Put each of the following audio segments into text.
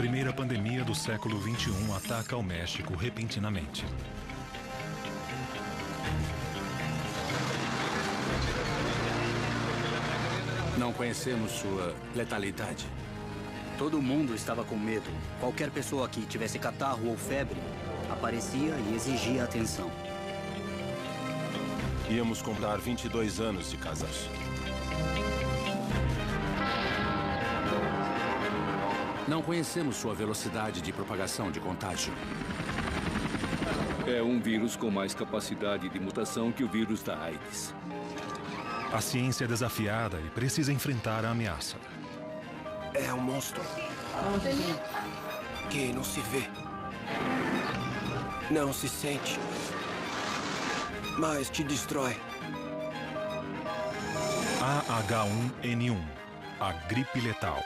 primeira pandemia do século XXI ataca o México repentinamente. Não conhecemos sua letalidade. Todo mundo estava com medo. Qualquer pessoa que tivesse catarro ou febre aparecia e exigia atenção. Íamos comprar 22 anos de casados. Não conhecemos sua velocidade de propagação de contágio. É um vírus com mais capacidade de mutação que o vírus da AIDS. A ciência é desafiada e precisa enfrentar a ameaça. É um monstro que não se vê, não se sente, mas te destrói. AH1N1, a gripe letal.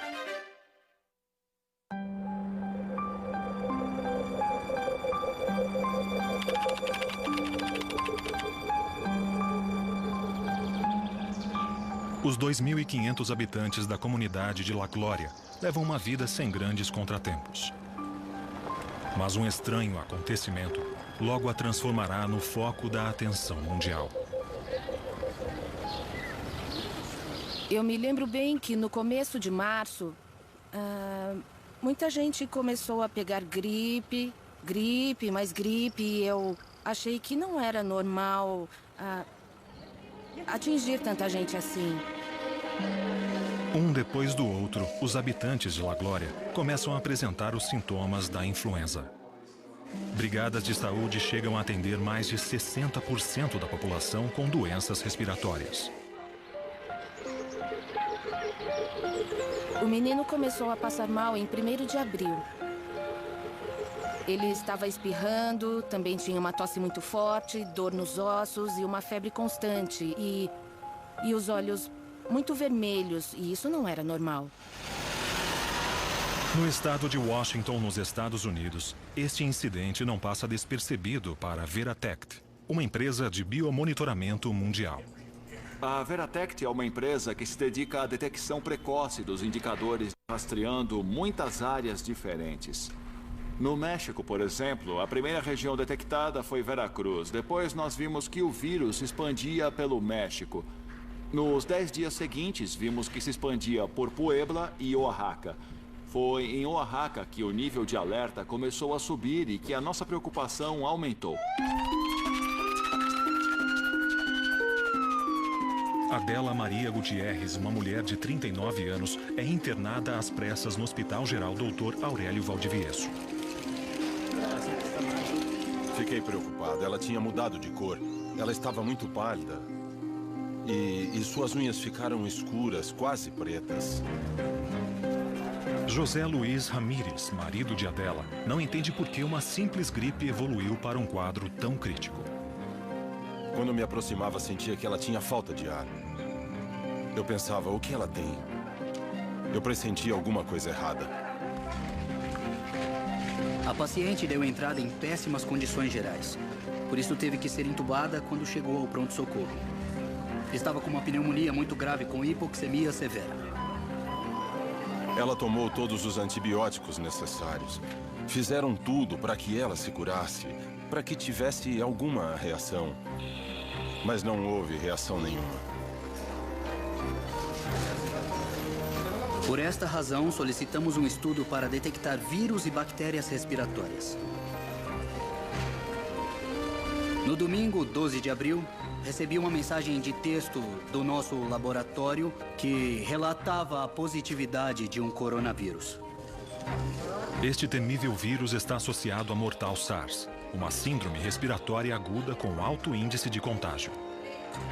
Os 2.500 habitantes da comunidade de La Glória levam uma vida sem grandes contratempos. Mas um estranho acontecimento logo a transformará no foco da atenção mundial. Eu me lembro bem que no começo de março, muita gente começou a pegar gripe, e eu achei que não era normal atingir tanta gente assim. Um depois do outro, os habitantes de La Glória começam a apresentar os sintomas da influenza. Brigadas de saúde chegam a atender mais de 60% da população com doenças respiratórias. O menino começou a passar mal em 1º de abril. Ele estava espirrando, também tinha uma tosse muito forte, dor nos ossos e uma febre constante. E os olhos muito vermelhos, e isso não era normal. No estado de Washington, nos Estados Unidos, este incidente não passa despercebido para a Veratect, uma empresa de biomonitoramento mundial. A Veratect é uma empresa que se dedica à detecção precoce dos indicadores, rastreando muitas áreas diferentes. No México, por exemplo, a primeira região detectada foi Veracruz. Depois nós vimos que o vírus se expandia pelo México. Nos 10 dias seguintes, vimos que se expandia por Puebla e Oaxaca. Foi em Oaxaca que o nível de alerta começou a subir e que a nossa preocupação aumentou. Adela Maria Gutierrez, uma mulher de 39 anos, é internada às pressas no Hospital Geral Dr. Aurélio Valdivieso. Fiquei preocupado. Ela tinha mudado de cor. Ela estava muito pálida. E suas unhas ficaram escuras, quase pretas. José Luiz Ramírez, marido de Adela, não entende por que uma simples gripe evoluiu para um quadro tão crítico. Quando me aproximava, sentia que ela tinha falta de ar. Eu pensava, o que ela tem? Eu pressentia alguma coisa errada. A paciente deu entrada em péssimas condições gerais. Por isso teve que ser entubada quando chegou ao pronto-socorro. Estava com uma pneumonia muito grave com hipoxemia severa. Ela tomou todos os antibióticos necessários. Fizeram tudo para que ela se curasse, para que tivesse alguma reação. Mas não houve reação nenhuma. Por esta razão, solicitamos um estudo para detectar vírus e bactérias respiratórias. No domingo, 12 de abril, recebi uma mensagem de texto do nosso laboratório que relatava a positividade de um coronavírus. Este temível vírus está associado à mortal SARS, uma síndrome respiratória aguda com alto índice de contágio.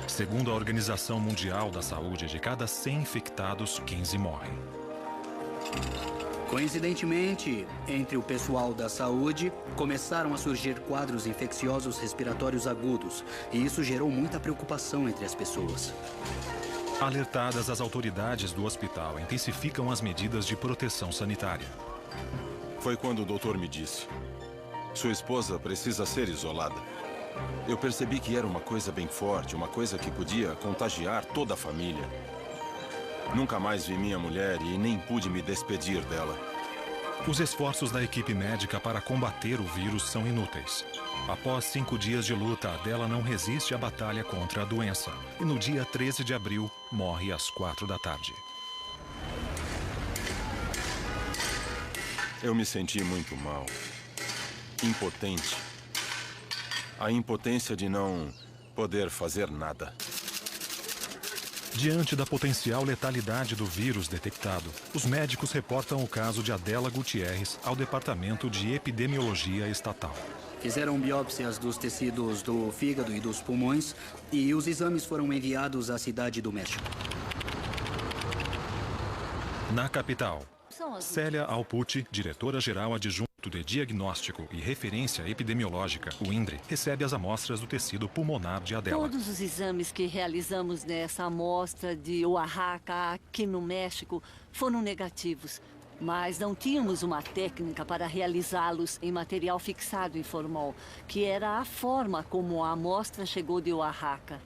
Segundo a Organização Mundial da Saúde, de cada 100 infectados, 15 morrem. Coincidentemente, entre o pessoal da saúde, começaram a surgir quadros infecciosos respiratórios agudos, e isso gerou muita preocupação entre as pessoas. Alertadas, as autoridades do hospital intensificam as medidas de proteção sanitária. Foi quando o doutor me disse: sua esposa precisa ser isolada. Eu percebi que era uma coisa bem forte, uma coisa que podia contagiar toda a família. Nunca mais vi minha mulher e nem pude me despedir dela. Os esforços da equipe médica para combater o vírus são inúteis. Após 5 dias de luta, Adela não resiste à batalha contra a doença. E no dia 13 de abril, morre às 4 da tarde. Eu me senti muito mal. Impotente. A impotência de não poder fazer nada. Diante da potencial letalidade do vírus detectado, os médicos reportam o caso de Adela Gutierrez ao Departamento de Epidemiologia Estatal. Fizeram biópsias dos tecidos do fígado e dos pulmões e os exames foram enviados à cidade do México. Na capital, Célia Alpucci, diretora-geral adjunta de Diagnóstico e Referência Epidemiológica, o INDRE, recebe as amostras do tecido pulmonar de Adela. Todos os exames que realizamos nessa amostra de Oaxaca, aqui no México, foram negativos. Mas não tínhamos uma técnica para realizá-los em material fixado em formol, que era a forma como a amostra chegou de Oaxaca.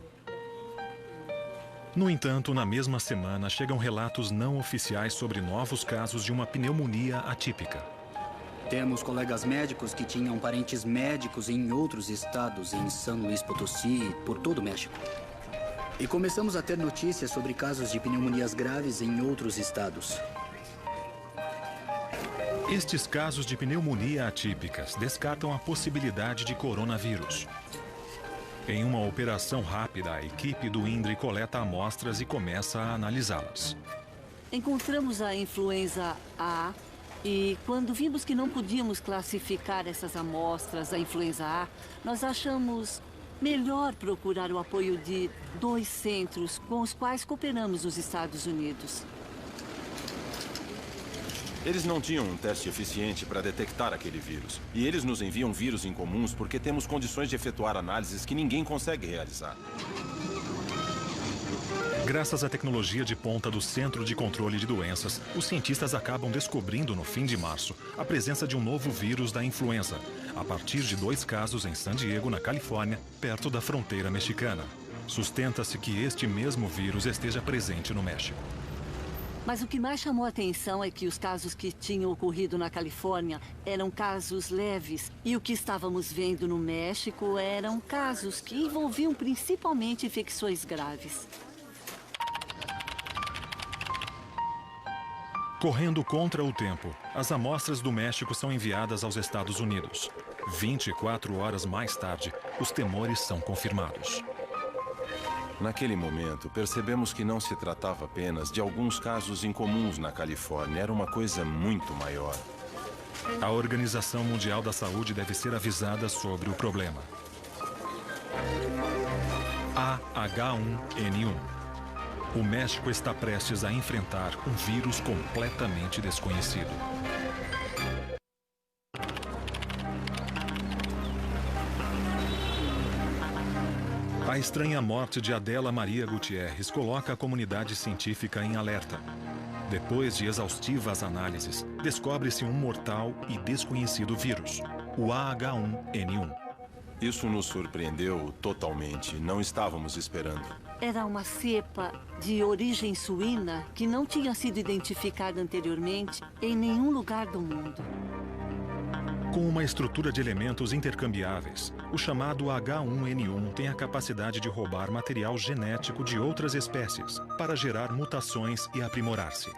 No entanto, na mesma semana, chegam relatos não oficiais sobre novos casos de uma pneumonia atípica. Temos colegas médicos que tinham parentes médicos em outros estados, em São Luís Potosí, por todo o México. E começamos a ter notícias sobre casos de pneumonias graves em outros estados. Estes casos de pneumonia atípicas descartam a possibilidade de coronavírus. Em uma operação rápida, a equipe do INDRE coleta amostras e começa a analisá-las. Encontramos a influenza A e, quando vimos que não podíamos classificar essas amostras da influenza A, nós achamos melhor procurar o apoio de 2 centros com os quais cooperamos nos Estados Unidos. Eles não tinham um teste eficiente para detectar aquele vírus. E eles nos enviam vírus incomuns porque temos condições de efetuar análises que ninguém consegue realizar. Graças à tecnologia de ponta do Centro de Controle de Doenças, os cientistas acabam descobrindo no fim de março a presença de um novo vírus da influenza, a partir de 2 casos em San Diego, na Califórnia, perto da fronteira mexicana. Sustenta-se que este mesmo vírus esteja presente no México. Mas o que mais chamou a atenção é que os casos que tinham ocorrido na Califórnia eram casos leves. E o que estávamos vendo no México eram casos que envolviam principalmente infecções graves. Correndo contra o tempo, as amostras do México são enviadas aos Estados Unidos. 24 horas mais tarde, os temores são confirmados. Naquele momento, percebemos que não se tratava apenas de alguns casos incomuns na Califórnia. Era uma coisa muito maior. A Organização Mundial da Saúde deve ser avisada sobre o problema. A H1N1. O México está prestes a enfrentar um vírus completamente desconhecido. A estranha morte de Adela Maria Gutierrez coloca a comunidade científica em alerta. Depois de exaustivas análises, descobre-se um mortal e desconhecido vírus, o AH1N1. Isso nos surpreendeu totalmente. Não estávamos esperando. Era uma cepa de origem suína que não tinha sido identificada anteriormente em nenhum lugar do mundo. Com uma estrutura de elementos intercambiáveis, o chamado H1N1 tem a capacidade de roubar material genético de outras espécies para gerar mutações e aprimorar-se.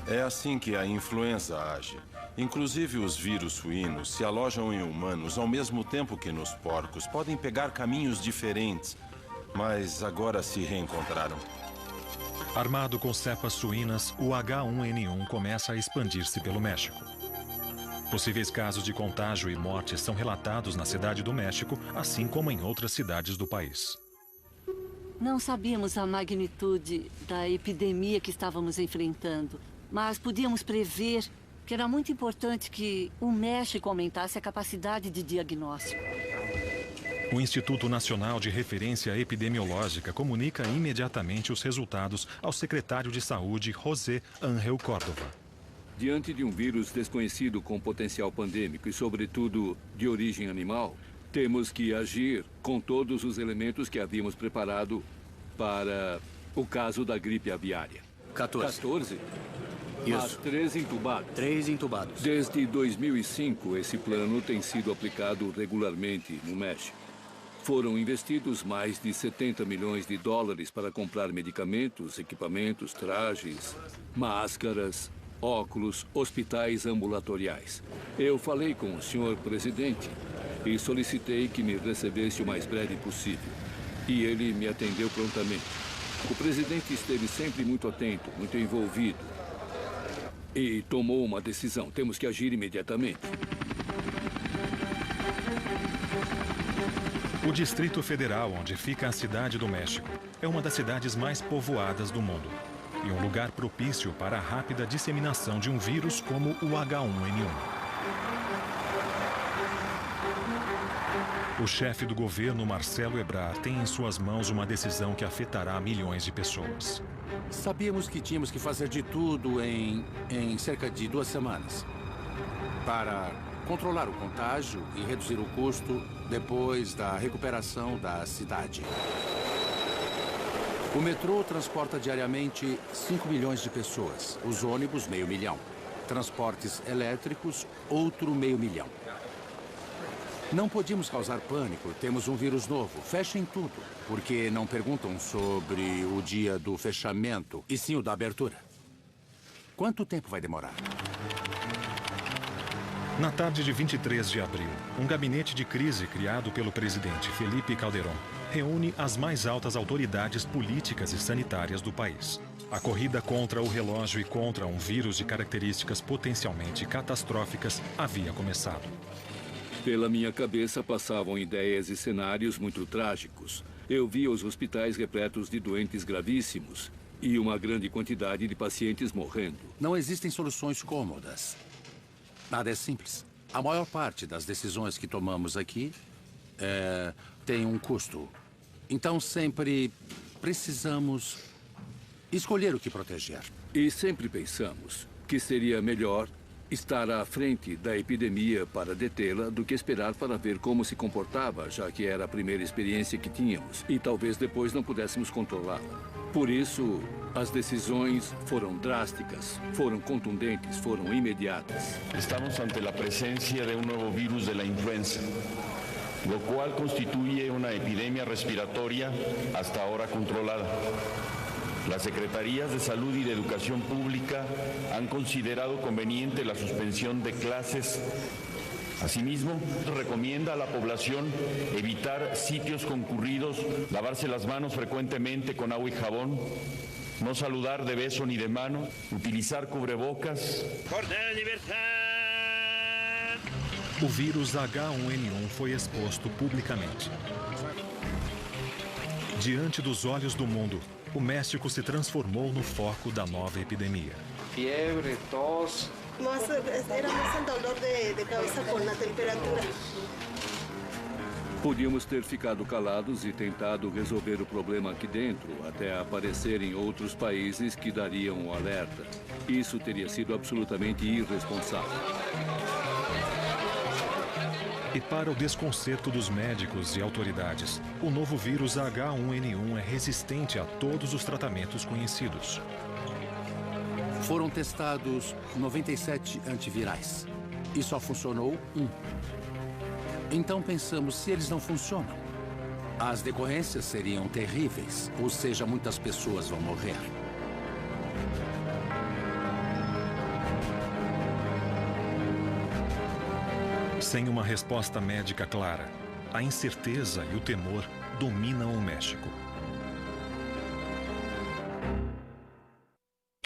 É assim que a influenza age. Inclusive, os vírus suínos se alojam em humanos ao mesmo tempo que nos porcos. Podem pegar caminhos diferentes, mas agora se reencontraram. Armado com cepas suínas, o H1N1 começa a expandir-se pelo México. Possíveis casos de contágio e morte são relatados na cidade do México, assim como em outras cidades do país. Não sabíamos a magnitude da epidemia que estávamos enfrentando, mas podíamos prever que era muito importante que o México aumentasse a capacidade de diagnóstico. O Instituto Nacional de Referência Epidemiológica comunica imediatamente os resultados ao secretário de Saúde, José Ángel Córdova. Diante de um vírus desconhecido com potencial pandêmico e, sobretudo, de origem animal, temos que agir com todos os elementos que havíamos preparado para o caso da gripe aviária. 14. Isso. 3 entubados. 3 entubados. Desde 2005, esse plano tem sido aplicado regularmente no México. Foram investidos mais de 70 milhões de dólares para comprar medicamentos, equipamentos, trajes, máscaras, óculos, hospitais ambulatoriais. Eu falei com o senhor presidente e solicitei que me recebesse o mais breve possível. E ele me atendeu prontamente. O presidente esteve sempre muito atento, muito envolvido. E tomou uma decisão. Temos que agir imediatamente. O Distrito Federal, onde fica a Cidade do México, é uma das cidades mais povoadas do mundo e um lugar propício para a rápida disseminação de um vírus como o H1N1. O chefe do governo, Marcelo Ebrard, tem em suas mãos uma decisão que afetará milhões de pessoas. Sabíamos que tínhamos que fazer de tudo em cerca de 2 semanas para controlar o contágio e reduzir o custo depois da recuperação da cidade. O metrô transporta diariamente 5 milhões de pessoas. Os ônibus, 500 mil. Transportes elétricos, outro 500 mil. Não podíamos causar pânico. Temos um vírus novo. Fechem tudo. Porque não perguntam sobre o dia do fechamento, e sim o da abertura. Quanto tempo vai demorar? Na tarde de 23 de abril, um gabinete de crise criado pelo presidente Felipe Calderón reúne as mais altas autoridades políticas e sanitárias do país. A corrida contra o relógio e contra um vírus de características potencialmente catastróficas havia começado. Pela minha cabeça passavam ideias e cenários muito trágicos. Eu via os hospitais repletos de doentes gravíssimos e uma grande quantidade de pacientes morrendo. Não existem soluções cômodas. Nada é simples. A maior parte das decisões que tomamos aqui tem um custo. Então sempre precisamos escolher o que proteger. E sempre pensamos que seria melhor estar à frente da epidemia para detê-la do que esperar para ver como se comportava, já que era a primeira experiência que tínhamos e talvez depois não pudéssemos controlá-la. Por isso, as decisões foram drásticas, foram contundentes, foram imediatas. Estamos ante la presencia de un nuevo virus de la influenza, lo cual constituye una epidemia respiratoria hasta ahora controlada. Las Secretarías de Salud y de Educación Pública han considerado conveniente la suspensión de clases. Asimismo, recomienda a la población evitar sitios concurridos, lavarse las manos frecuentemente con agua y jabón, no saludar de beso ni de mano, utilizar cubrebocas. O vírus H1N1 foi exposto publicamente. Diante dos olhos do mundo, o México se transformou no foco da nova epidemia. Fiebre, tos. Era más el dolor de cabeza con la temperatura. Podíamos ter ficado calados e tentado resolver o problema aqui dentro, até aparecerem outros países que dariam o alerta. Isso teria sido absolutamente irresponsável. E para o desconcerto dos médicos e autoridades, o novo vírus H1N1 é resistente a todos os tratamentos conhecidos. Foram testados 97 antivirais e só funcionou um. Então pensamos, se eles não funcionam, as decorrências seriam terríveis, ou seja, muitas pessoas vão morrer. Sem uma resposta médica clara, a incerteza e o temor dominam o México.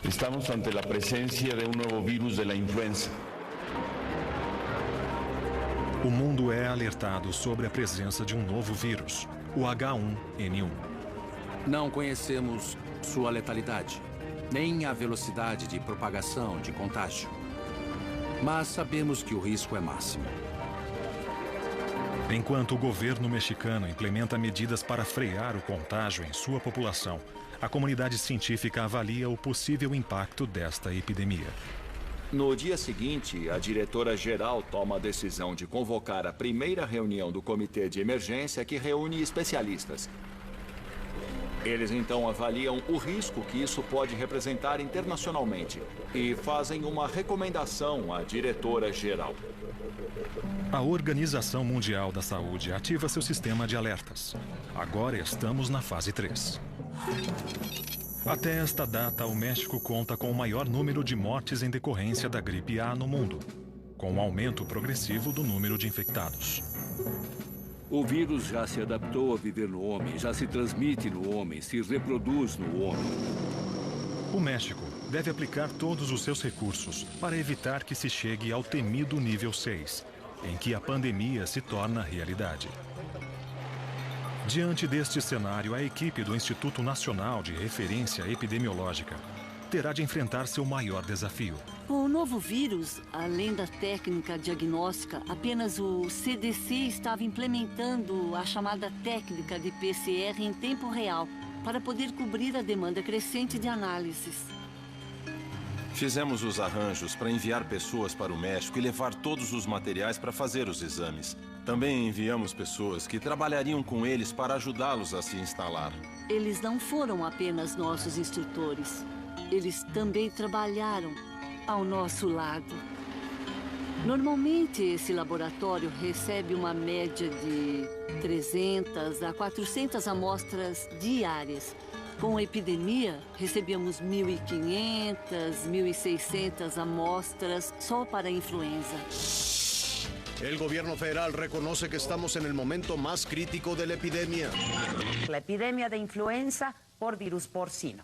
Estamos ante la presencia de un nuevo virus de la influenza. O mundo é alertado sobre a presença de um novo vírus, o H1N1. Não conhecemos sua letalidade, nem a velocidade de propagação de contágio. Mas sabemos que o risco é máximo. Enquanto o governo mexicano implementa medidas para frear o contágio em sua população, a comunidade científica avalia o possível impacto desta epidemia. No dia seguinte, a diretora-geral toma a decisão de convocar a primeira reunião do Comitê de Emergência que reúne especialistas. Eles então avaliam o risco que isso pode representar internacionalmente e fazem uma recomendação à diretora-geral. A Organização Mundial da Saúde ativa seu sistema de alertas. Agora estamos na fase 3. Até esta data, o México conta com o maior número de mortes em decorrência da gripe A no mundo, com um aumento progressivo do número de infectados. O vírus já se adaptou a viver no homem, já se transmite no homem, se reproduz no homem. O México deve aplicar todos os seus recursos para evitar que se chegue ao temido nível 6, em que a pandemia se torna realidade. Diante deste cenário, a equipe do Instituto Nacional de Referência Epidemiológica terá de enfrentar seu maior desafio. Com o novo vírus, além da técnica diagnóstica, apenas o CDC estava implementando a chamada técnica de PCR em tempo real, para poder cobrir a demanda crescente de análises. Fizemos os arranjos para enviar pessoas para o México e levar todos os materiais para fazer os exames. Também enviamos pessoas que trabalhariam com eles para ajudá-los a se instalar. Eles não foram apenas nossos instrutores. Eles também trabalharam ao nosso lado. Normalmente, esse laboratório recebe uma média de 300 a 400 amostras diárias. Com a epidemia, recebemos 1.500, 1.600 amostras só para a influenza. El gobierno federal reconoce que estamos en el momento más crítico de la epidemia. La epidemia de influenza por virus porcino.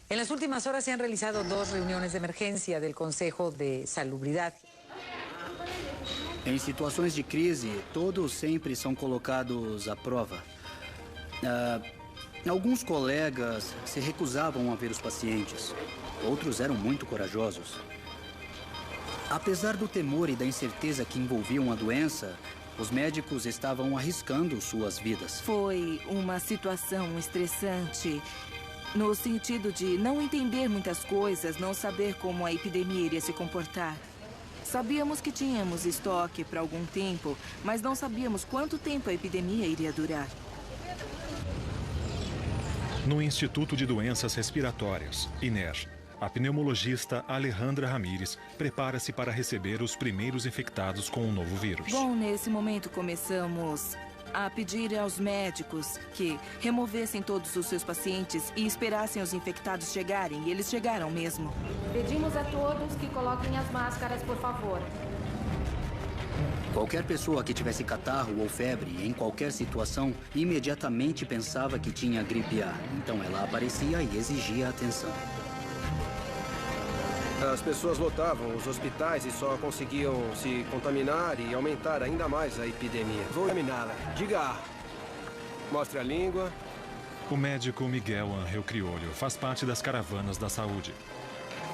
En las últimas horas se han realizado 2 reuniones de emergencia del Consejo de Salubridad. Em situações de crise, todos sempre são colocados à prova. Alguns colegas se recusavam a ver os pacientes. Outros eram muito corajosos. Apesar do temor e da incerteza que envolviam a doença, os médicos estavam arriscando suas vidas. Foi uma situação estressante, no sentido de não entender muitas coisas, não saber como a epidemia iria se comportar. Sabíamos que tínhamos estoque para algum tempo, mas não sabíamos quanto tempo a epidemia iria durar. No Instituto de Doenças Respiratórias, INER, a pneumologista Alejandra Ramírez prepara-se para receber os primeiros infectados com o novo vírus. Bom, nesse momento começamos a pedir aos médicos que removessem todos os seus pacientes e esperassem os infectados chegarem, e eles chegaram mesmo. Pedimos a todos que coloquem as máscaras, por favor. Qualquer pessoa que tivesse catarro ou febre, em qualquer situação, imediatamente pensava que tinha gripe A. Então ela aparecia e exigia atenção. As pessoas lotavam os hospitais e só conseguiam se contaminar e aumentar ainda mais a epidemia. Vou examiná-la. Diga A. Mostre a língua. O médico Miguel Ángel Criollo faz parte das caravanas da saúde.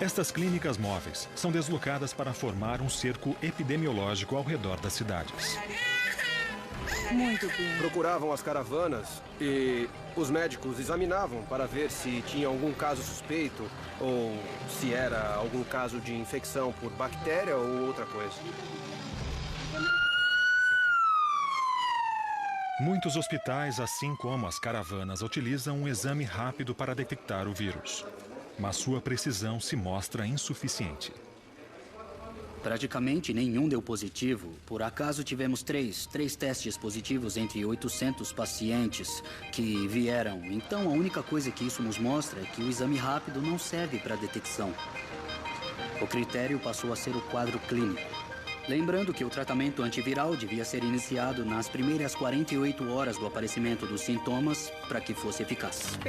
Estas clínicas móveis são deslocadas para formar um cerco epidemiológico ao redor das cidades. Muito bem. Procuravam as caravanas e os médicos examinavam para ver se tinha algum caso suspeito ou se era algum caso de infecção por bactéria ou outra coisa. Muitos hospitais, assim como as caravanas, utilizam um exame rápido para detectar o vírus. Mas sua precisão se mostra insuficiente. Praticamente nenhum deu positivo. Por acaso tivemos três testes positivos entre 800 pacientes que vieram. Então a única coisa que isso nos mostra é que o exame rápido não serve para detecção. O critério passou a ser o quadro clínico. Lembrando que o tratamento antiviral devia ser iniciado nas primeiras 48 horas do aparecimento dos sintomas para que fosse eficaz.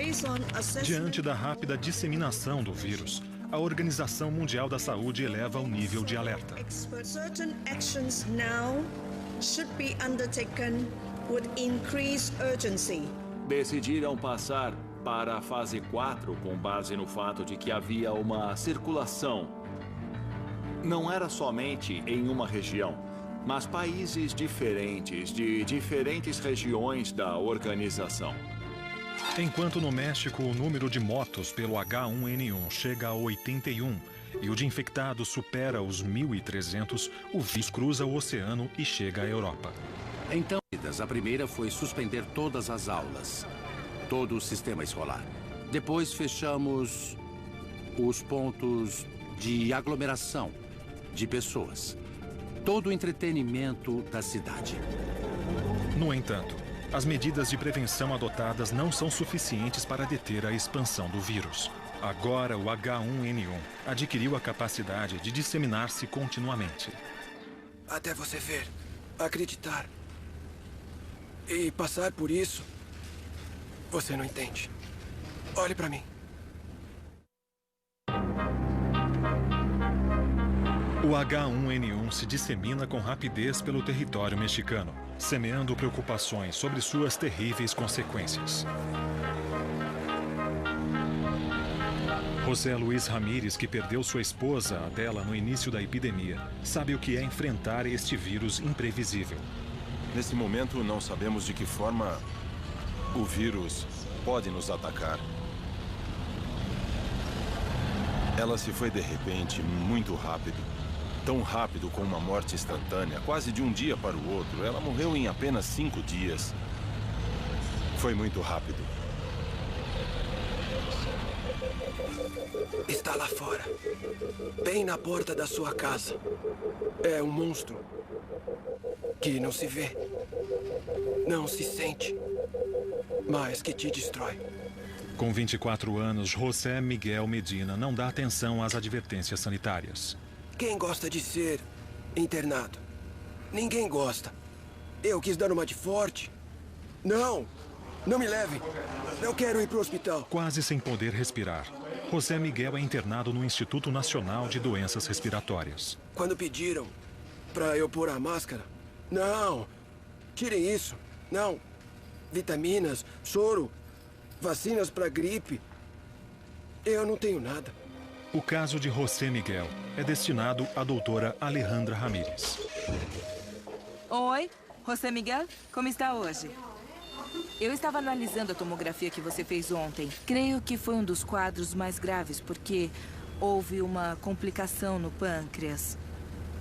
Diante da rápida disseminação do vírus, a Organização Mundial da Saúde eleva o nível de alerta. Certain actions now should be undertaken with increased urgency. Decidiram passar para a fase 4 com base no fato de que havia uma circulação. Não era somente em uma região, mas países diferentes, de diferentes regiões da organização. Enquanto no México o número de mortos pelo H1N1 chega a 81 e o de infectados supera os 1.300, o vírus cruza o oceano e chega à Europa. Então, a primeira foi suspender todas as aulas. todo o sistema escolar. Depois fechamos os pontos de aglomeração de pessoas. Todo o entretenimento da cidade. No entanto, as medidas de prevenção adotadas não são suficientes para deter a expansão do vírus. Agora, o H1N1 adquiriu a capacidade de disseminar-se continuamente. Até você ver, acreditar e passar por isso, você não entende. Olhe para mim. O H1N1 se dissemina com rapidez pelo território mexicano, semeando preocupações sobre suas terríveis consequências. José Luiz Ramírez, que perdeu sua esposa, Adela, no início da epidemia, sabe o que é enfrentar este vírus imprevisível. Nesse momento, não sabemos de que forma o vírus pode nos atacar. Ela se foi de repente, muito rápido. Tão rápido como uma morte instantânea, quase de um dia para o outro. Ela morreu em apenas 5 dias. Foi muito rápido. Está lá fora, bem na porta da sua casa. É um monstro que não se vê, não se sente, mas que te destrói. Com 24 anos, José Miguel Medina não dá atenção às advertências sanitárias. Quem gosta de ser internado? Ninguém gosta. Eu quis dar uma de forte. Não me levem. Eu quero ir para o hospital. Quase sem poder respirar, José Miguel é internado no Instituto Nacional de Doenças Respiratórias. Quando pediram para eu pôr a máscara, não, tirem isso, não. Vitaminas, soro, vacinas para gripe. Eu não tenho nada. O caso de José Miguel é destinado à doutora Alejandra Ramírez. Oi, José Miguel, como está hoje? Eu estava analisando a tomografia que você fez ontem. Creio que foi um dos quadros mais graves, porque houve uma complicação no pâncreas.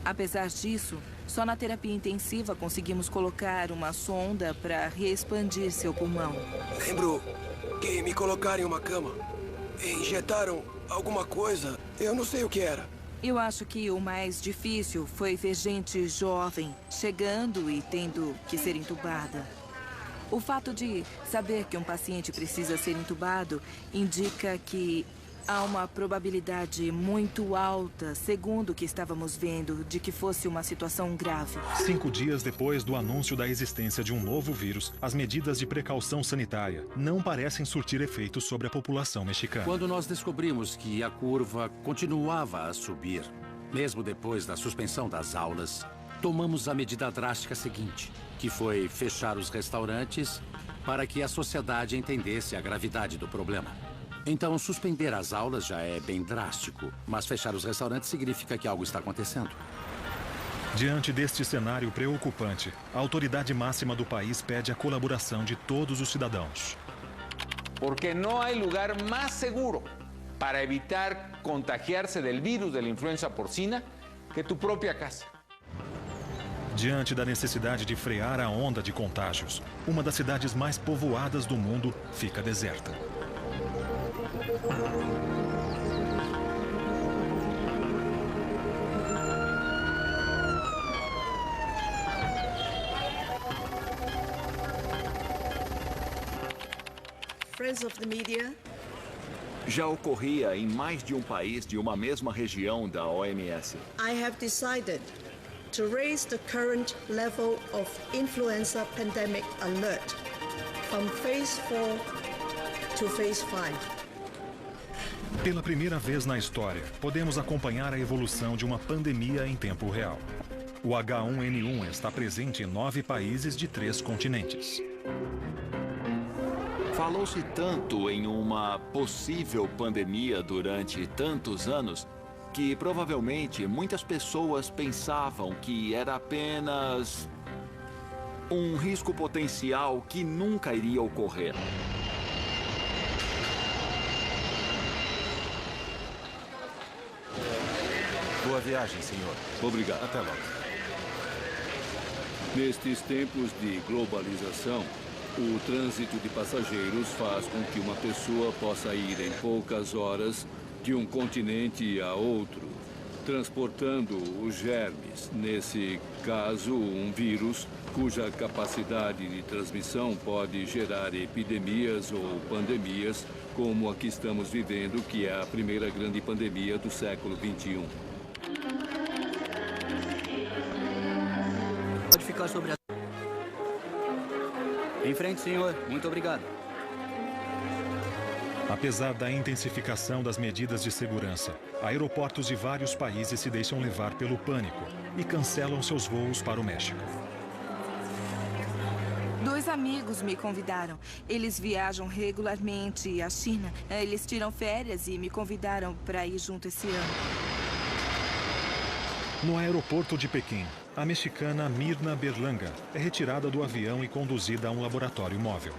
Apesar disso, só na terapia intensiva conseguimos colocar uma sonda para reexpandir seu pulmão. Lembro que me colocaram em uma cama e injetaram alguma coisa. Eu não sei o que era. Eu acho que o mais difícil foi ver gente jovem chegando e tendo que ser entubada. O fato de saber que um paciente precisa ser entubado indica que há uma probabilidade muito alta, segundo o que estávamos vendo, de que fosse uma situação grave. 5 dias depois do anúncio da existência de um novo vírus, as medidas de precaução sanitária não parecem surtir efeito sobre a população mexicana. Quando nós descobrimos que a curva continuava a subir, mesmo depois da suspensão das aulas, tomamos a medida drástica seguinte, que foi fechar os restaurantes para que a sociedade entendesse a gravidade do problema. Então, suspender as aulas já é bem drástico, mas fechar os restaurantes significa que algo está acontecendo. Diante deste cenário preocupante, a autoridade máxima do país pede a colaboração de todos os cidadãos. Porque não há lugar mais seguro para evitar contagiar-se del vírus da influenza porcina que tu própria casa. Diante da necessidade de frear a onda de contágios, uma das cidades mais povoadas do mundo fica deserta. Friends of the Media. Já ocorria em mais de um país de uma mesma região da OMS. I have decided to raise the current level of influenza pandemic alert from phase 4 to phase 5. Pela primeira vez na história, podemos acompanhar a evolução de uma pandemia em tempo real. O H1N1 está presente em 9 países de 3 continentes. Falou-se tanto em uma possível pandemia durante tantos anos que provavelmente muitas pessoas pensavam que era apenas um risco potencial que nunca iria ocorrer. Boa viagem, senhor. Obrigado. Até logo. Nestes tempos de globalização, O trânsito de passageiros faz com que uma pessoa possa ir em poucas horas de um continente a outro, transportando os germes, nesse caso, um vírus cuja capacidade de transmissão pode gerar epidemias ou pandemias, como a que estamos vivendo, que é a primeira grande pandemia do século XXI. Pode ficar sobre a... Em frente, senhor. Muito obrigado. Apesar da intensificação das medidas de segurança, aeroportos de vários países se deixam levar pelo pânico e cancelam seus voos para o México. 2 amigos me convidaram. Eles viajam regularmente à China. Eles tiram férias e me convidaram para ir junto esse ano. No aeroporto de Pequim, a mexicana Mirna Berlanga é retirada do avião e conduzida a um laboratório móvel.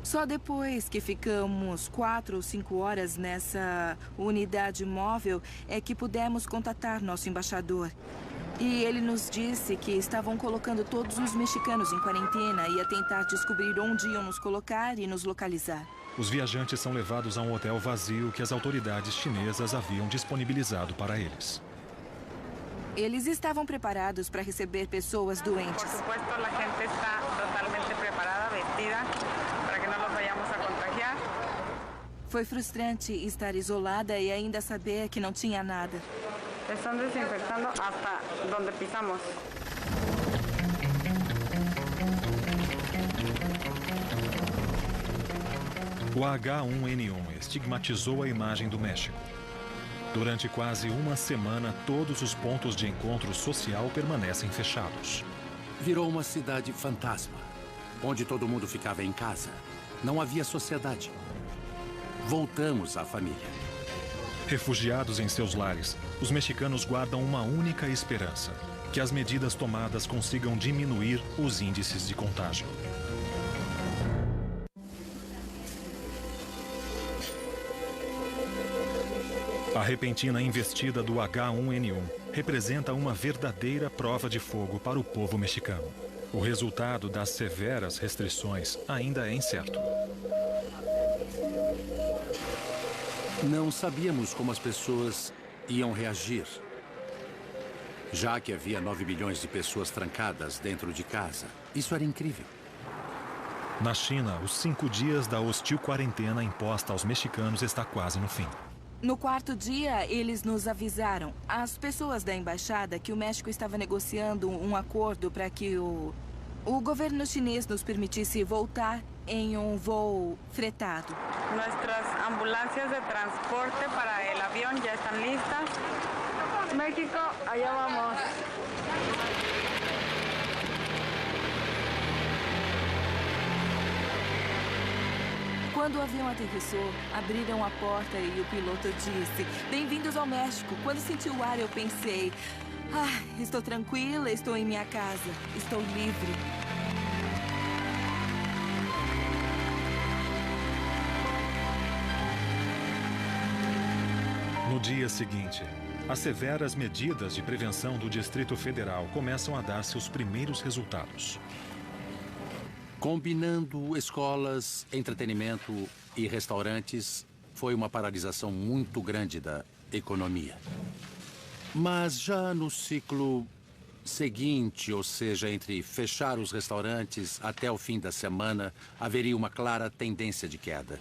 Só depois que ficamos 4 ou 5 horas nessa unidade móvel é que pudemos contatar nosso embaixador. E ele nos disse que estavam colocando todos os mexicanos em quarentena e a tentar descobrir onde iam nos colocar e nos localizar. Os viajantes são levados a um hotel vazio que as autoridades chinesas haviam disponibilizado para eles. Eles estavam preparados para receber pessoas doentes. Por supuesto, a gente está totalmente preparada, vestida, para que não nos vayamos a contagiar. Foi frustrante estar isolada e ainda saber que não tinha nada. Estão desinfectando hasta onde pisamos. O H1N1 estigmatizou a imagem do México. Durante quase uma semana, todos os pontos de encontro social permanecem fechados. Virou uma cidade fantasma, onde todo mundo ficava em casa. Não havia sociedade. Voltamos à família. Refugiados em seus lares, os mexicanos guardam uma única esperança: que as medidas tomadas consigam diminuir os índices de contágio. A repentina investida do H1N1 representa uma verdadeira prova de fogo para o povo mexicano. O resultado das severas restrições ainda é incerto. Não sabíamos como as pessoas iam reagir, já que havia 9 milhões de pessoas trancadas dentro de casa. Isso era incrível. Na China, os 5 dias da hostil quarentena imposta aos mexicanos está quase no fim. No 4º dia, eles nos avisaram, as pessoas da embaixada, que o México estava negociando um acordo para que o governo chinês nos permitisse voltar em um voo fretado. Nossas ambulâncias de transporte para o avião já estão listas. México, allá vamos. Quando o avião aterrissou, abriram a porta e o piloto disse: "Bem-vindos ao México." Quando senti o ar, eu pensei: estou tranquila, estou em minha casa, estou livre. No dia seguinte, as severas medidas de prevenção do Distrito Federal começam a dar seus primeiros resultados. Combinando escolas, entretenimento e restaurantes, foi uma paralisação muito grande da economia. Mas já no ciclo seguinte, ou seja, entre fechar os restaurantes até o fim da semana, haveria uma clara tendência de queda.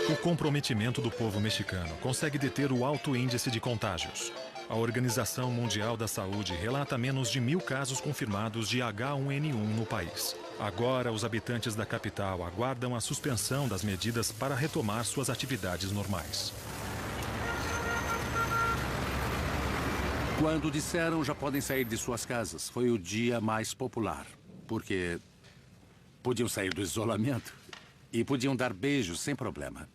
O comprometimento do povo mexicano consegue deter o alto índice de contágios. A Organização Mundial da Saúde relata menos de 1.000 casos confirmados de H1N1 no país. Agora, os habitantes da capital aguardam a suspensão das medidas para retomar suas atividades normais. Quando disseram já podem sair de suas casas, foi o dia mais popular, porque podiam sair do isolamento e podiam dar beijos sem problema.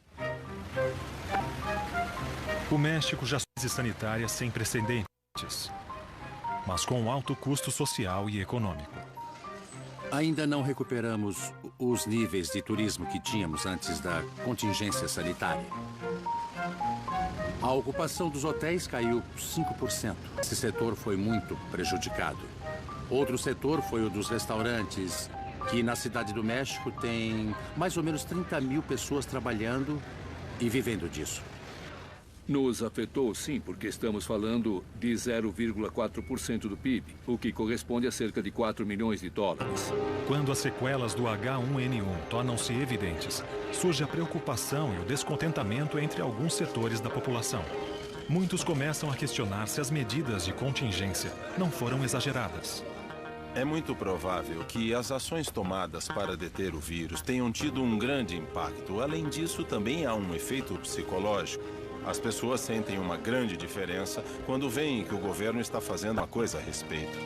O México já crise sanitária sem precedentes, mas com um alto custo social e econômico. Ainda não recuperamos os níveis de turismo que tínhamos antes da contingência sanitária. A ocupação dos hotéis caiu 5%. Esse setor foi muito prejudicado. Outro setor foi o dos restaurantes, que na Cidade do México tem mais ou menos 30 mil pessoas trabalhando e vivendo disso. Nos afetou, sim, porque estamos falando de 0,4% do PIB, o que corresponde a cerca de 4 milhões de dólares. Quando as sequelas do H1N1 tornam-se evidentes, surge a preocupação e o descontentamento entre alguns setores da população. Muitos começam a questionar se as medidas de contingência não foram exageradas. É muito provável que as ações tomadas para deter o vírus tenham tido um grande impacto. Além disso, também há um efeito psicológico. As pessoas sentem uma grande diferença quando veem que o governo está fazendo uma coisa a respeito.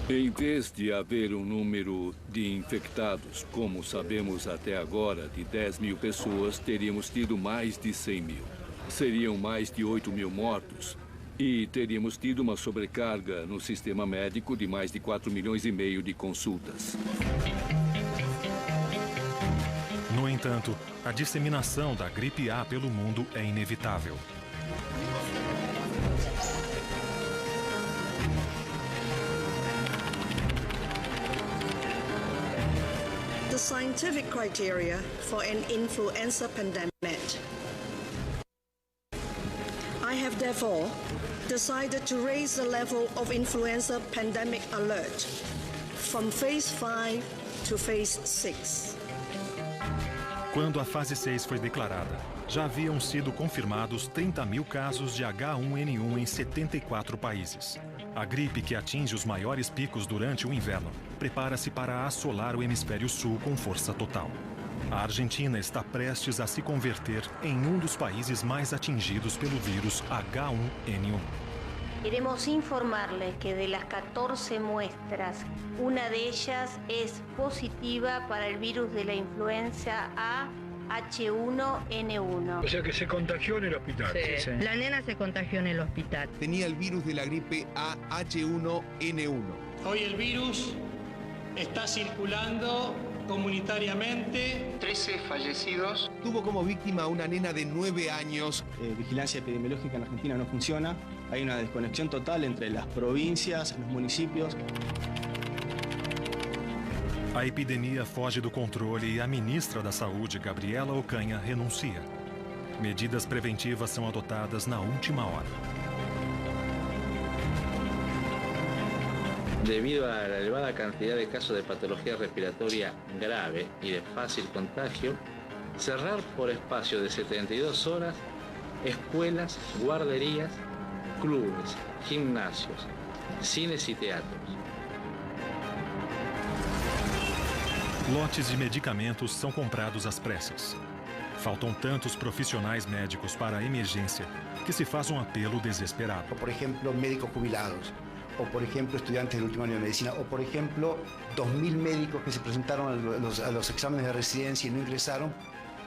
Em vez de haver um número de infectados, como sabemos até agora, de 10 mil pessoas, teríamos tido mais de 100 mil. Seriam mais de 8 mil mortos. E teríamos tido uma sobrecarga no sistema médico de mais de 4 milhões e meio de consultas. No entanto, a disseminação da gripe A pelo mundo é inevitável. The scientific criteria for an influenza pandemic. I have therefore decided to raise the level of influenza pandemic alert from phase 5 to phase 6. Quando a fase 6 foi declarada, já haviam sido confirmados 30 mil casos de H1N1 em 74 países. A gripe, que atinge os maiores picos durante o inverno, prepara-se para assolar o hemisfério sul com força total. A Argentina está prestes a se converter em um dos países mais atingidos pelo vírus H1N1. Queremos informarles que de las 14 muestras, una de ellas es positiva para el virus de la influenza A H1N1. O sea que se contagió en el hospital. Sí. La nena se contagió en el hospital. Tenía el virus de la gripe A H1N1. Hoy el virus está circulando comunitariamente. 13 fallecidos. Tuvo como víctima a una nena de 9 años. Vigilancia epidemiológica en Argentina no funciona. Hay una desconexión total entre las provincias, los municipios. A epidemia foge do controle e a ministra da Saúde, Gabriela Ocanha, renuncia. Medidas preventivas são adotadas na última hora. Debido a la elevada cantidad de casos de patología respiratoria grave y de fácil contagio, cerrar por espacio de 72 horas escuelas, guarderías, clubes, gimnasios, cines y teatros. Lotes de medicamentos são comprados às pressas. Faltam tantos profissionais médicos para a emergência que se faz um apelo desesperado. Por exemplo, médicos jubilados, ou por exemplo, estudiantes do último ano de medicina, ou por exemplo, 2.000 médicos que se presentaram a los exámenes de residencia e não ingressaram.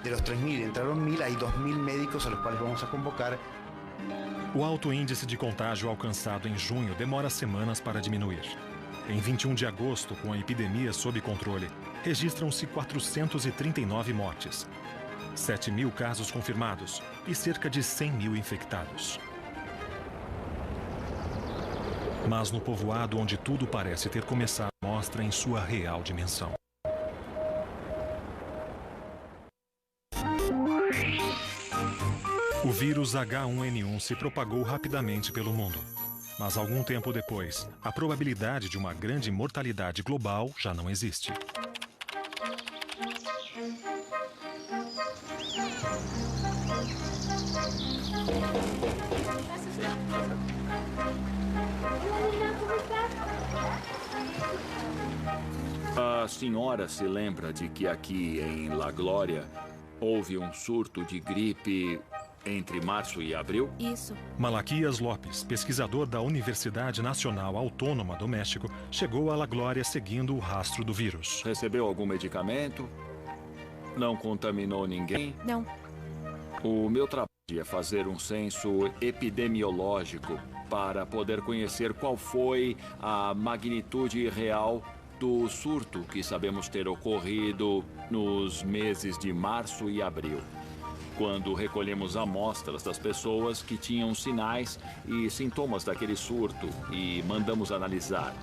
De los 3.000 entraron 1.000, hay 2.000 médicos a los cuales vamos a convocar. O alto índice de contágio alcançado em junho demora semanas para diminuir. Em 21 de agosto, com a epidemia sob controle, registram-se 439 mortes, 7 mil casos confirmados e cerca de 100 mil infectados. Mas no povoado onde tudo parece ter começado, mostra em sua real dimensão. O vírus H1N1 se propagou rapidamente pelo mundo. Mas algum tempo depois, a probabilidade de uma grande mortalidade global já não existe. A senhora se lembra de que aqui em La Glória houve um surto de gripe entre março e abril? Isso. Malaquias Lopes, pesquisador da Universidade Nacional Autônoma do México, chegou a La Glória seguindo o rastro do vírus. Recebeu algum medicamento? Não contaminou ninguém? Não. O meu trabalho é fazer um censo epidemiológico para poder conhecer qual foi a magnitude real do surto que sabemos ter ocorrido nos meses de março e abril, quando recolhemos amostras das pessoas que tinham sinais e sintomas daquele surto e mandamos analisar.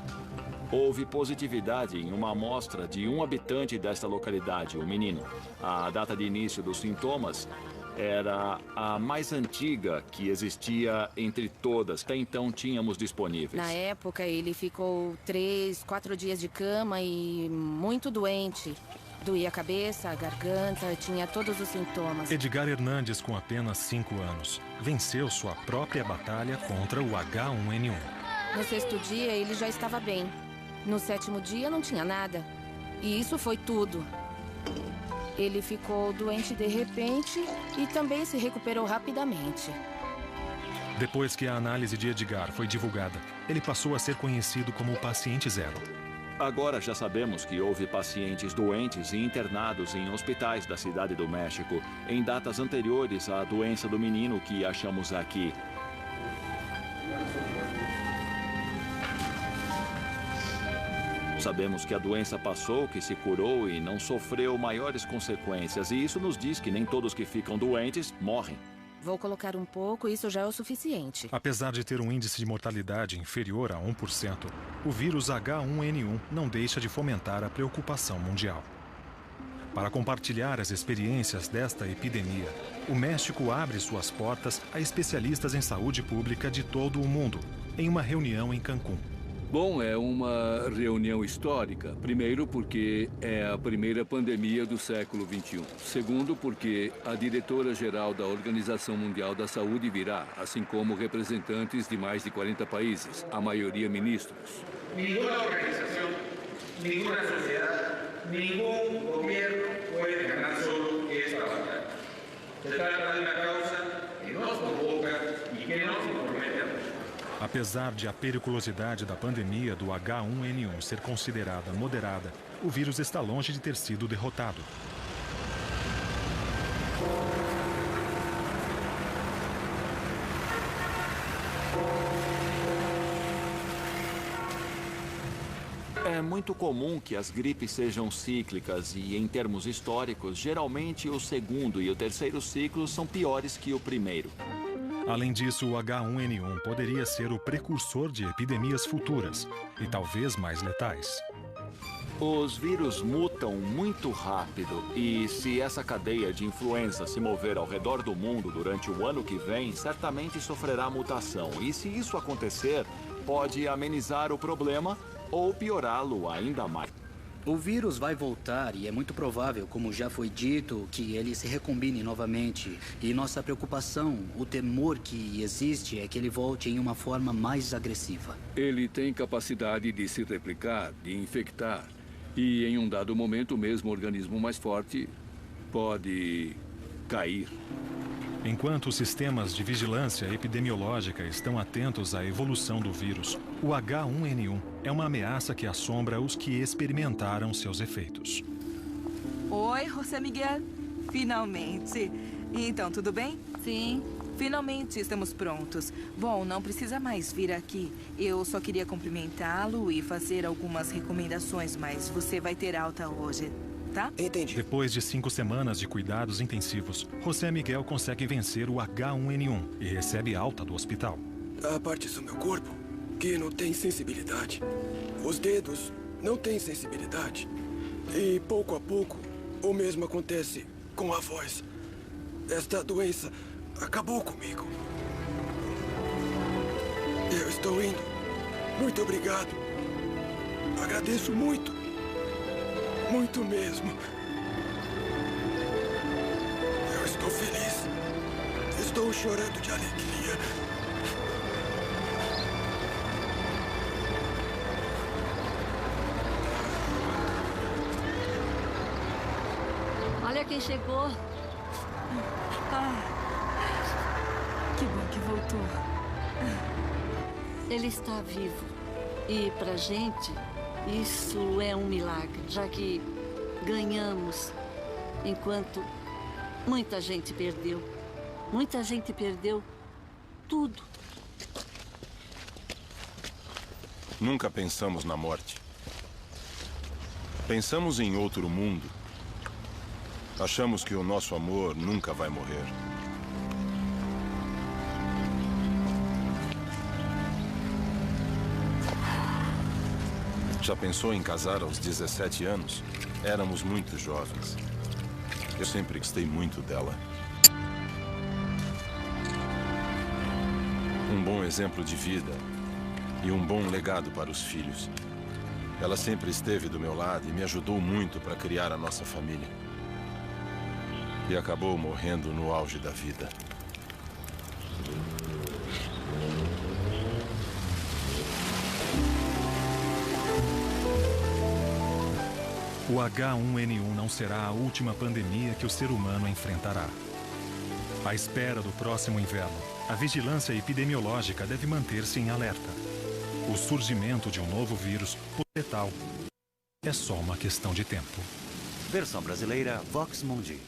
Houve positividade em uma amostra de um habitante desta localidade, o menino. A data de início dos sintomas era a mais antiga que existia entre todas que até então tínhamos disponíveis. Na época, ele ficou 3, 4 dias de cama e muito doente. Doía a cabeça, a garganta, tinha todos os sintomas. Edgar Hernandes, com apenas 5 anos, venceu sua própria batalha contra o H1N1. No 6º dia, ele já estava bem. No 7º dia, não tinha nada. E isso foi tudo. Ele ficou doente de repente e também se recuperou rapidamente. Depois que a análise de Edgar foi divulgada, ele passou a ser conhecido como o paciente zero. Agora já sabemos que houve pacientes doentes e internados em hospitais da Cidade do México em datas anteriores à doença do menino que achamos aqui. Sabemos que a doença passou, que se curou e não sofreu maiores consequências. E isso nos diz que nem todos que ficam doentes morrem. Vou colocar um pouco, isso já é o suficiente. Apesar de ter um índice de mortalidade inferior a 1%, o vírus H1N1 não deixa de fomentar a preocupação mundial. Para compartilhar as experiências desta epidemia, o México abre suas portas a especialistas em saúde pública de todo o mundo, em uma reunião em Cancún. Bom, é uma reunião histórica. Primeiro, porque é a primeira pandemia do século XXI. Segundo, porque a diretora-geral da Organização Mundial da Saúde virá, assim como representantes de mais de 40 países, a maioria ministros. Nenhuma organização, nenhuma sociedade, nenhum governo pode ganhar solo esta batalha. Se trata de uma causa que nos convoca e que nos comprometemos. Apesar de a periculosidade da pandemia do H1N1 ser considerada moderada, o vírus está longe de ter sido derrotado. É muito comum que as gripes sejam cíclicas e, em termos históricos, geralmente o segundo e o terceiro ciclos são piores que o primeiro. Além disso, o H1N1 poderia ser o precursor de epidemias futuras e talvez mais letais. Os vírus mutam muito rápido e, se essa cadeia de influenza se mover ao redor do mundo durante o ano que vem, certamente sofrerá mutação. E, se isso acontecer, pode amenizar o problema ou piorá-lo ainda mais. O vírus vai voltar e é muito provável, como já foi dito, que ele se recombine novamente. E nossa preocupação, o temor que existe é que ele volte em uma forma mais agressiva. Ele tem capacidade de se replicar, de infectar. E em um dado momento, mesmo o organismo mais forte pode cair. Enquanto os sistemas de vigilância epidemiológica estão atentos à evolução do vírus, o H1N1 é uma ameaça que assombra os que experimentaram seus efeitos. Oi, José Miguel. Finalmente. Então, tudo bem? Sim. Finalmente estamos prontos. Bom, não precisa mais vir aqui. Eu só queria cumprimentá-lo e fazer algumas recomendações, mas você vai ter alta hoje. Tá? Entendi. Depois de 5 semanas de cuidados intensivos, José Miguel consegue vencer o H1N1 e recebe alta do hospital. Há partes do meu corpo que não têm sensibilidade. Os dedos não têm sensibilidade. E pouco a pouco, o mesmo acontece com a voz. Esta doença acabou comigo. Eu estou indo. Muito obrigado. Agradeço muito. Muito mesmo. Eu estou feliz. Estou chorando de alegria. Olha quem chegou. Que bom que voltou. Ele está vivo. E pra gente, isso é um milagre, já que ganhamos enquanto muita gente perdeu. Muita gente perdeu tudo. Nunca pensamos na morte. Pensamos em outro mundo. Achamos que o nosso amor nunca vai morrer. Já pensou em casar aos 17 anos? Éramos muito jovens. Eu sempre gostei muito dela. Um bom exemplo de vida e um bom legado para os filhos. Ela sempre esteve do meu lado e me ajudou muito para criar a nossa família. E acabou morrendo no auge da vida. O H1N1 não será a última pandemia que o ser humano enfrentará. À espera do próximo inverno, a vigilância epidemiológica deve manter-se em alerta. O surgimento de um novo vírus letal é só uma questão de tempo. Versão brasileira Vox Mundi.